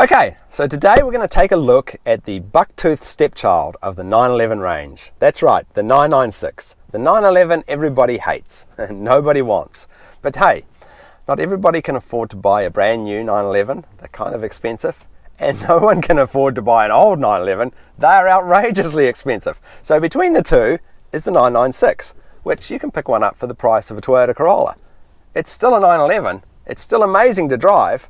Okay, so today we're going to take a look at the buck-toothed stepchild of the 911 range. That's right, the 996. The 911 everybody hates and nobody wants. But hey, not everybody can afford to buy a brand new 911. They're kind of expensive. And no one can afford to buy an old 911. They are outrageously expensive. So between the two is the 996, which you can pick one up for the price of a Toyota Corolla. It's still a 911. It's still amazing to drive.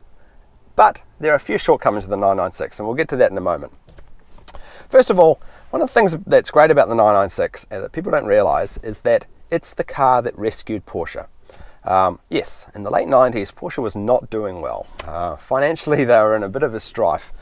But there are a few shortcomings with the 996, and we'll get to that in a moment. First of all, one of the things that's great about the 996 that people don't realize is that it's the car that rescued Porsche. Yes, in the late 90s, Porsche was not doing well. Financially, they were in a bit of a strife.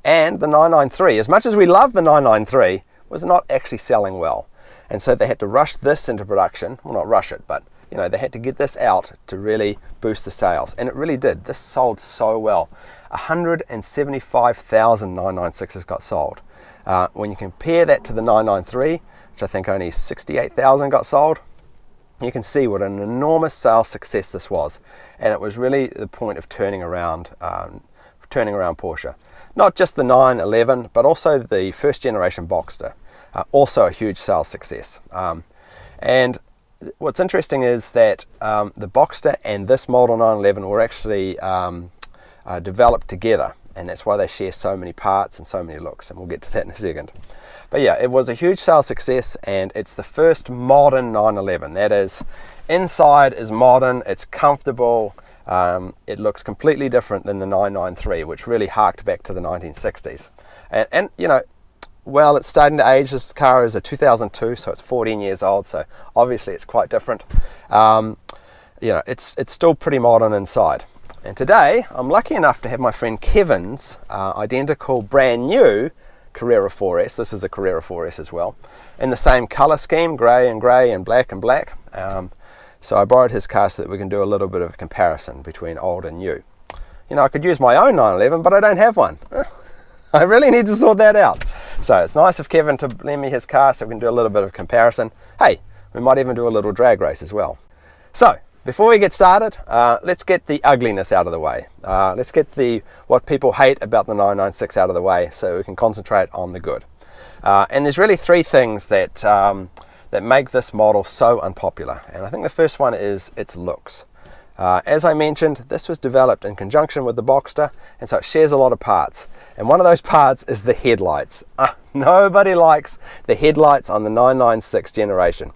And the 993, as much as we love the 993, was not actually selling well. And so they had to rush this into production. Well, not rush it, but they had to get this out to really boost the sales. And it really did. This sold so well. 175,000 996s got sold. When you compare that to the 993, which I think only 68,000 got sold, you can see what an enormous sales success this was. And it was really the point of turning around Porsche. Not just the 911, but also the first generation Boxster. Also a huge sales success. And what's interesting is that the Boxster and this model 911 were actually developed together, and that's why they share so many parts and so many looks, and we'll get to that in a second. But yeah, it was a huge sales success, and it's the first modern 911. That is, inside is modern, it's comfortable, it looks completely different than the 993, which really harked back to the 1960s. And well, it's starting to age. This car is a 2002, so it's 14 years old, so obviously it's quite different. It's still pretty modern inside. And today, I'm lucky enough to have my friend Kevin's identical brand new Carrera 4S. This is a Carrera 4S as well, in the same color scheme, grey and black and black. So I borrowed his car so that we can do a little bit of a comparison between old and new. I could use my own 911, but I don't have one. I really need to sort that out. So it's nice of Kevin to lend me his car so we can do a little bit of comparison. Hey, we might even do a little drag race as well. So before we get started, let's get the ugliness out of the way. Let's get what people hate about the 996 out of the way so we can concentrate on the good. And there's really three things that make this model so unpopular. And I think the first one is its looks. As I mentioned, this was developed in conjunction with the Boxster, and so it shares a lot of parts. And one of those parts is the headlights. Nobody likes the headlights on the 996 generation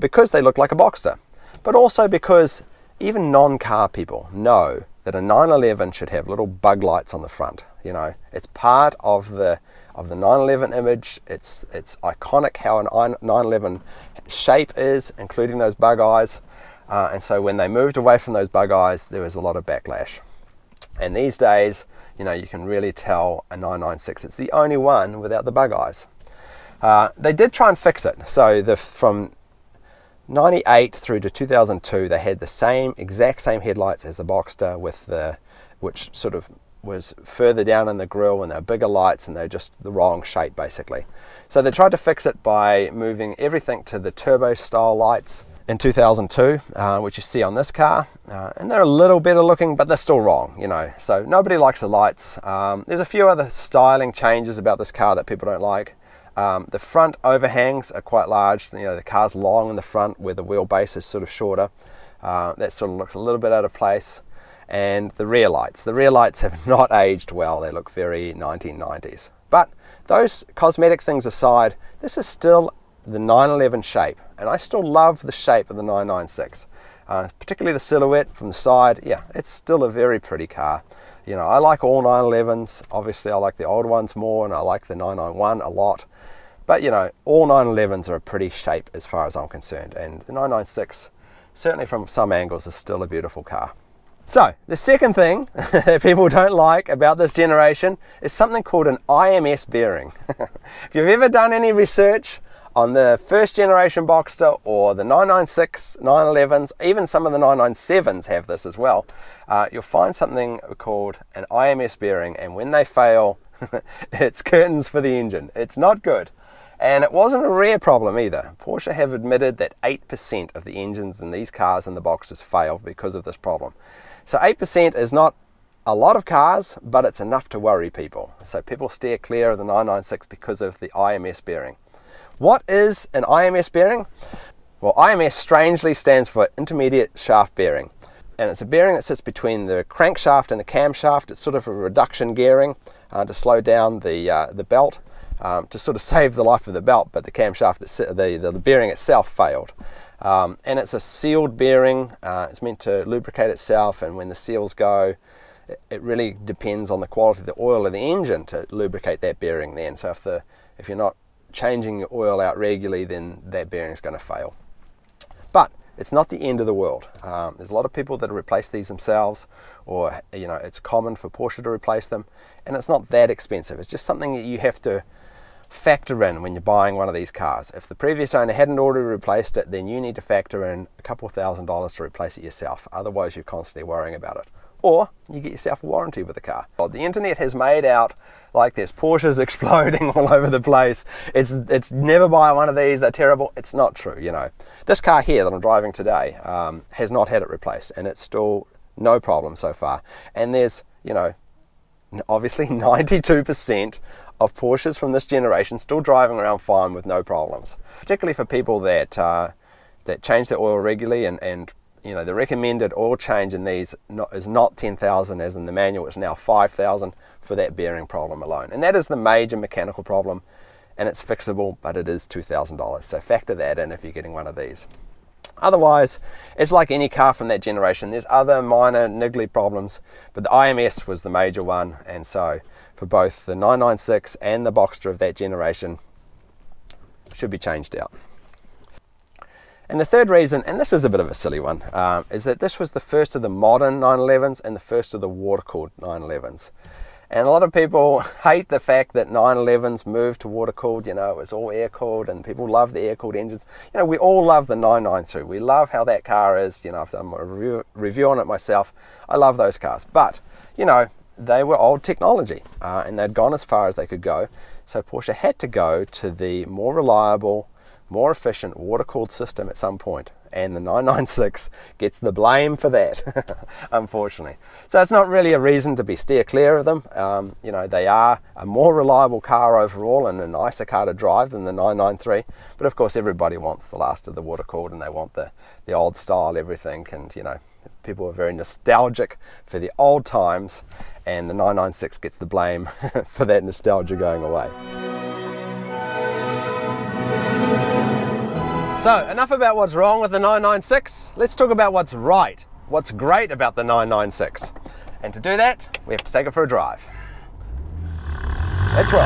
because they look like a Boxster. But also because even non-car people know that a 911 should have little bug lights on the front. It's part of the 911 image. It's iconic how a 911 shape is, including those bug eyes. And so when they moved away from those bug eyes, there was a lot of backlash. And these days, you can really tell a 996. It's the only one without the bug eyes. They did try and fix it. So from 98 through to 2002, they had the exact same headlights as the Boxster, which sort of was further down in the grille, and they're bigger lights, and they're just the wrong shape basically. So they tried to fix it by moving everything to the turbo style lights in 2002, which you see on this car, and they're a little better looking, but they're still wrong, so nobody likes the lights. There's a few other styling changes about this car that people don't like. The front overhangs are quite large. The car's long in the front where the wheelbase is sort of shorter. That sort of looks a little bit out of place. And the rear lights have not aged well. They look very 1990s. But those cosmetic things aside, this is still the 911 shape, and I still love the shape of the 996, particularly the silhouette from the side. Yeah, it's still a very pretty car. I like all 911s. Obviously I like the old ones more, and I like the 991 a lot, but all 911s are a pretty shape as far as I'm concerned, and the 996 certainly from some angles is still a beautiful car. So the second thing that people don't like about this generation is something called an IMS bearing. If you've ever done any research on the first generation Boxster or the 996, 911s, even some of the 997s have this as well, you'll find something called an IMS bearing, and when they fail, it's curtains for the engine. It's not good. And it wasn't a rare problem either. Porsche have admitted that 8% of the engines in these cars and the Boxsters fail because of this problem. So 8% is not a lot of cars, but it's enough to worry people. So people steer clear of the 996 because of the IMS bearing. What is an IMS bearing? Well, IMS strangely stands for intermediate shaft bearing. And it's a bearing that sits between the crankshaft and the camshaft. It's sort of a reduction gearing to slow down the belt, to sort of save the life of the belt, but the camshaft, the bearing itself failed. And it's a sealed bearing. It's meant to lubricate itself, and when the seals go, it really depends on the quality of the oil of the engine to lubricate that bearing then. So if you're not changing your oil out regularly, then that bearing is going to fail. But it's not the end of the world. There's a lot of people that replace these themselves, or it's common for Porsche to replace them, and it's not that expensive. It's just something that you have to factor in when you're buying one of these cars. If the previous owner hadn't already replaced it, then you need to factor in a couple of $1,000s to replace it yourself. Otherwise, you're constantly worrying about it. Or you get yourself a warranty with the car. Well, the internet has made out like there's Porsches exploding all over the place. It's never buy one of these, they're terrible. It's not true, This car here that I'm driving today has not had it replaced, and it's still no problem so far. And there's, obviously 92% of Porsches from this generation still driving around fine with no problems. Particularly for people that change their oil regularly, and the recommended oil change in these is not 10,000 as in the manual, it's now 5,000 for that bearing problem alone. And that is the major mechanical problem, and it's fixable, but it is $2,000. So factor that in if you're getting one of these. Otherwise, it's like any car from that generation. There's other minor niggly problems, but the IMS was the major one, and so for both the 996 and the Boxster of that generation, should be changed out. And the third reason, and this is a bit of a silly one, is that this was the first of the modern 911s and the first of the water-cooled 911s. And a lot of people hate the fact that 911s moved to water-cooled. It was all air-cooled, and people love the air-cooled engines. We all love the 993. We love how that car is. I've done a review on it myself. I love those cars. But, they were old technology, and they'd gone as far as they could go. So Porsche had to go to the more reliable, more efficient water-cooled system at some point, and the 996 gets the blame for that, unfortunately. So it's not really a reason to steer clear of them. They are a more reliable car overall and a nicer car to drive than the 993, but of course everybody wants the last of the water-cooled, and they want the old style everything, and people are very nostalgic for the old times, and the 996 gets the blame for that nostalgia going away. So, enough about what's wrong with the 996. Let's talk about what's right, what's great about the 996. And to do that, we have to take it for a drive. Let's roll.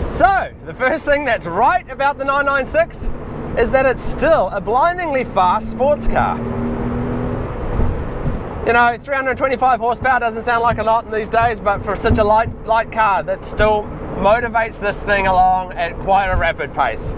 So, the first thing that's right about the 996 is that it's still a blindingly fast sports car. 325 horsepower doesn't sound like a lot in these days, but for such a light car, that still motivates this thing along at quite a rapid pace.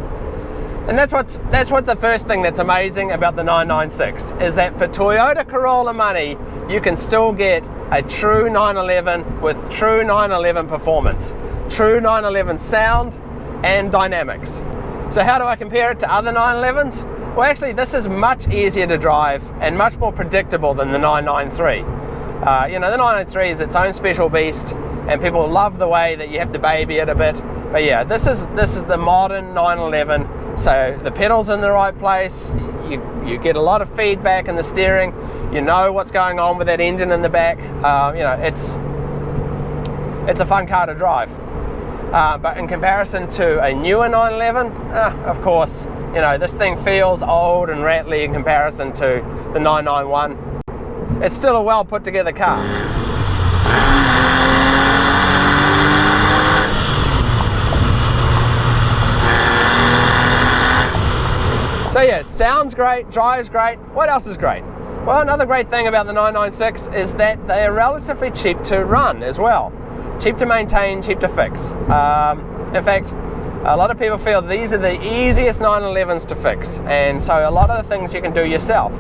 And that's what's the first thing that's amazing about the 996, is that for Toyota Corolla money, you can still get a true 911 with true 911 performance, true 911 sound and dynamics. So how do I compare it to other 911s? Well, actually, this is much easier to drive and much more predictable than the 993. The 993 is its own special beast, and people love the way that you have to baby it a bit. But yeah, this is the modern 911. So the pedal's in the right place. You get a lot of feedback in the steering. You know what's going on with that engine in the back. It's a fun car to drive. But in comparison to a newer 911, of course, this thing feels old and rattly in comparison to the 991. It's still a well put together car. So yeah, it sounds great, drives great. What else is great? Well, another great thing about the 996 is that they are relatively cheap to run as well. Cheap to maintain, cheap to fix. In fact, a lot of people feel these are the easiest 911s to fix, and so a lot of the things you can do yourself.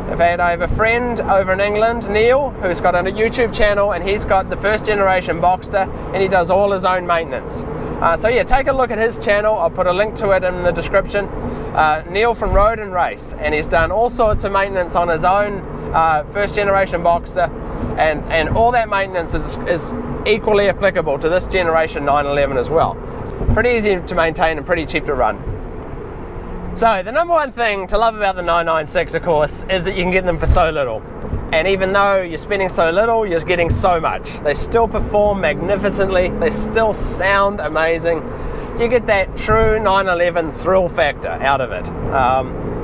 In fact, I have a friend over in England, Neil, who's got a YouTube channel, and he's got the first generation Boxster, and he does all his own maintenance. So yeah, take a look at his channel. I'll put a link to it in the description. Neil from Road and Race, and he's done all sorts of maintenance on his own first generation Boxster, and all that maintenance is equally applicable to this generation 911 as well. It's pretty easy to maintain and pretty cheap to run. So the number one thing to love about the 996, of course, is that you can get them for so little. And even though you're spending so little, you're getting so much. They still perform magnificently. They still sound amazing. You get that true 911 thrill factor out of it.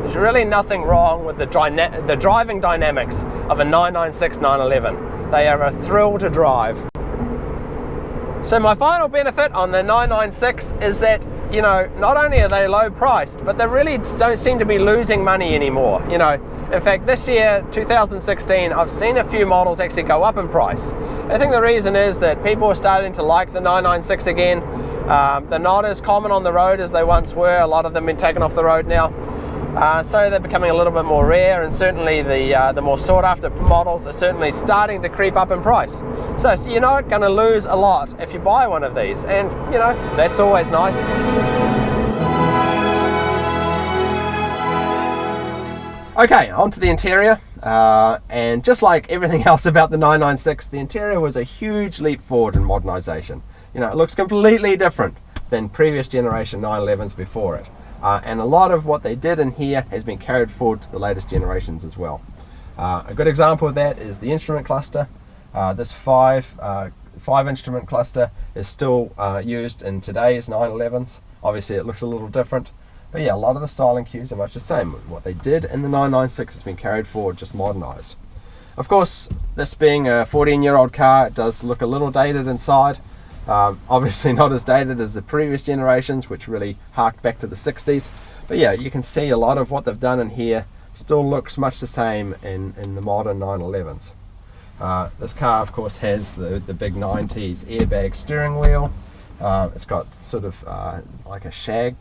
There's really nothing wrong with the driving dynamics of a 996 911. They are a thrill to drive. So my final benefit on the 996 is that, you know, not only are they low priced, but they really don't seem to be losing money anymore. You know, in fact, this year, 2016, I've seen a few models actually go up in price. I think the reason is that people are starting to like the 996 again. They're not as common on the road as they once were. A lot of them have been taken off the road now. So they're becoming a little bit more rare, and certainly the more sought after models are certainly starting to creep up in price. So you're not going to lose a lot if you buy one of these, and you know, that's always nice. Okay, onto the interior, and just like everything else about the 996, the interior was a huge leap forward in modernisation. You know, it looks completely different than previous generation 911s before it. And a lot of what they did in here has been carried forward to the latest generations as well. A good example of that is the instrument cluster. This five instrument cluster is still used in today's 911s. Obviously it looks a little different, but yeah, a lot of the styling cues are much the same. What they did in the 996 has been carried forward, just modernized. Of course, this being a 14-year-old car, it does look a little dated inside. Obviously not as dated as the previous generations, which really harked back to the 60s, but yeah, you can see a lot of what they've done in here still looks much the same in the modern 911s. This car of course has the big 90s airbag steering wheel. It's got sort of like a shag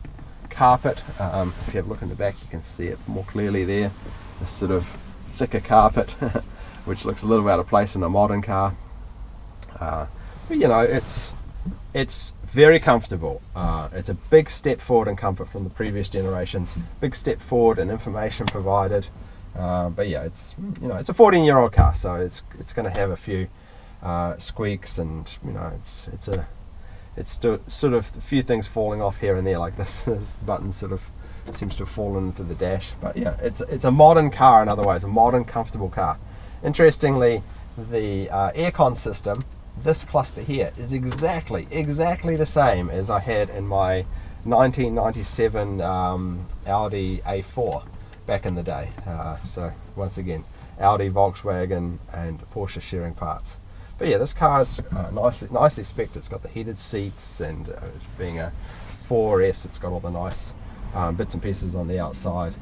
carpet. If you have a look in the back, you can see it more clearly there, this sort of thicker carpet which looks a little out of place in a modern car. But you know, it's very comfortable. It's a big step forward in comfort from the previous generations, big step forward in information provided. But yeah, it's, you know, it's a 14-year-old car, so it's going to have a few squeaks, and you know, it's still sort of a few things falling off here and there, like this button sort of seems to have fallen into the dash. But yeah, it's a modern car in other ways, a modern comfortable car. Interestingly, the aircon system, this cluster here, is exactly the same as I had in my 1997 Audi A4 back in the day. So once again, Audi, Volkswagen and Porsche sharing parts. But yeah, this car is nicely spec'd. It's got the heated seats, and being a 4S, it's got all the nice bits and pieces on the outside,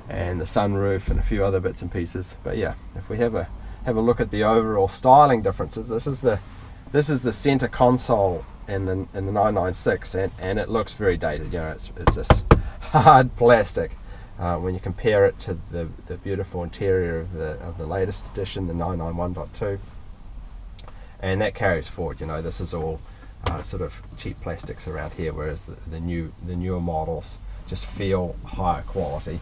and the sunroof and a few other bits and pieces. But yeah, if we have a look at the overall styling differences, this is the center console in the 996, and it looks very dated. You know, it's this hard plastic when you compare it to the beautiful interior of the latest edition, the 991.2, and that carries forward. You know, this is all sort of cheap plastics around here, whereas the newer models just feel higher quality.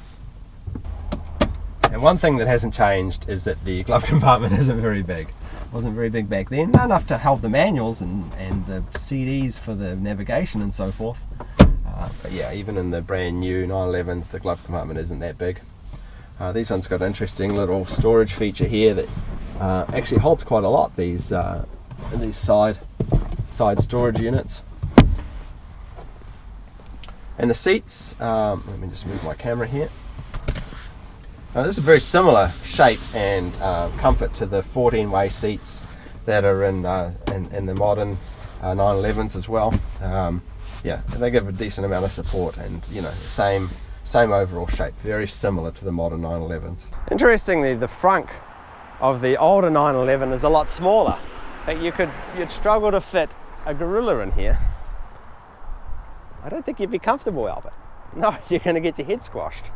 And one thing that hasn't changed is that the glove compartment isn't very big. It wasn't very big back then, not enough to hold the manuals and the CDs for the navigation and so forth. But yeah, even in the brand new 911s, the glove compartment isn't that big. These ones got an interesting little storage feature here that actually holds quite a lot, these side storage units. And the seats, let me just move my camera here. This is a very similar shape and comfort to the 14-way seats that are in the modern 911s as well. Yeah, they give a decent amount of support, and you know, same overall shape, very similar to the modern 911s. Interestingly, the frunk of the older 911 is a lot smaller. In fact, you'd struggle to fit a gorilla in here. I don't think you'd be comfortable, Albert. No, you're going to get your head squashed.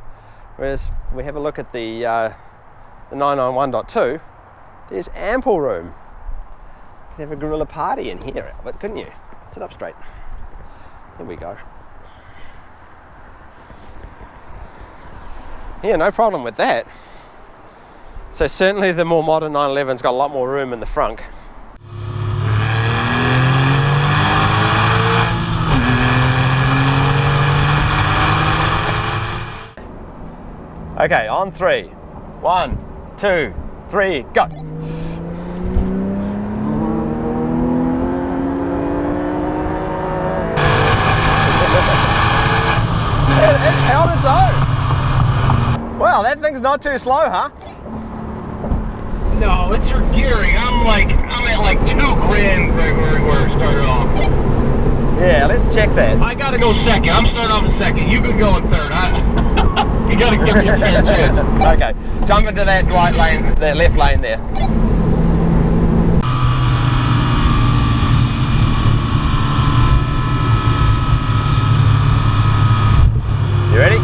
Whereas we have a look at the the 991.2, there's ample room. You could have a gorilla party in here, Albert, couldn't you? Sit up straight. There we go. Yeah, no problem with that. So certainly the more modern 911's got a lot more room in the front. Okay, on 3. 1, 2, 3, go. It held its own. Wow, that thing's not too slow, huh? No, it's your gearing. I'm at like $2 grand right where it started off. Yeah, let's check that. I gotta go second. I'm starting off in second. You could go in third. You gotta give me a fair chance. Okay, jump into that right lane, the left lane there. You ready?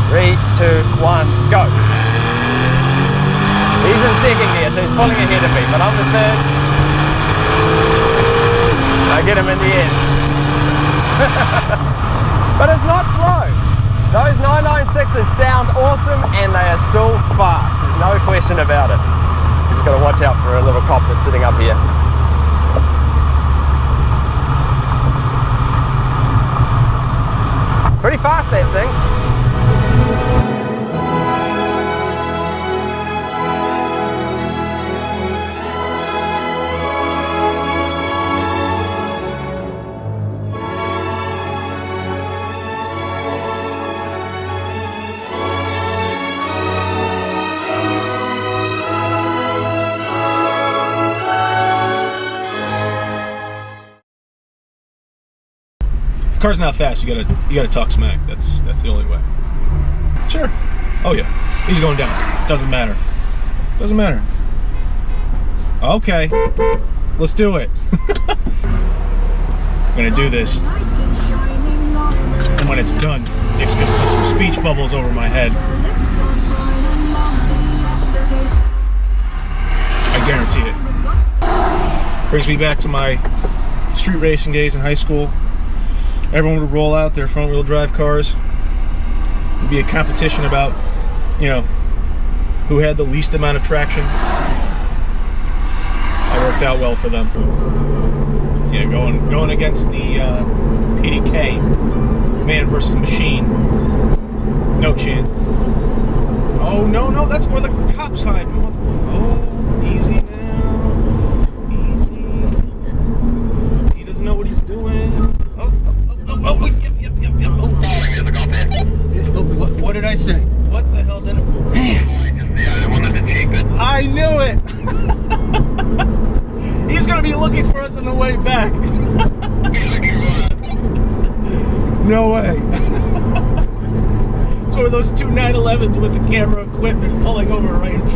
3, 2, 1, go. He's in second gear, so he's pulling ahead of me, but I'm the third. I get him in the end. But it's not slow. Those 996s sound awesome and they are still fast. There's no question about it. You just got to watch out for a little cop that's sitting up here. Pretty fast, that thing. If the car's not fast, you gotta talk smack. That's the only way. Sure. Oh yeah. He's going down. Doesn't matter. Doesn't matter. Okay. Let's do it. I'm gonna do this. And when it's done, Nick's gonna put some speech bubbles over my head. I guarantee it. Brings me back to my street racing days in high school. Everyone would roll out their front-wheel drive cars. It'd be a competition about, you know, who had the least amount of traction. That worked out well for them. Yeah, going against the PDK, man versus machine. No chance. Oh no, that's where the cops hide. Oh, easy now, easy. He doesn't know what he's doing. What did I say? What the hell did I... I knew it! He's gonna be looking for us on the way back. No way. It's one of those two 911s with the camera equipment pulling over right in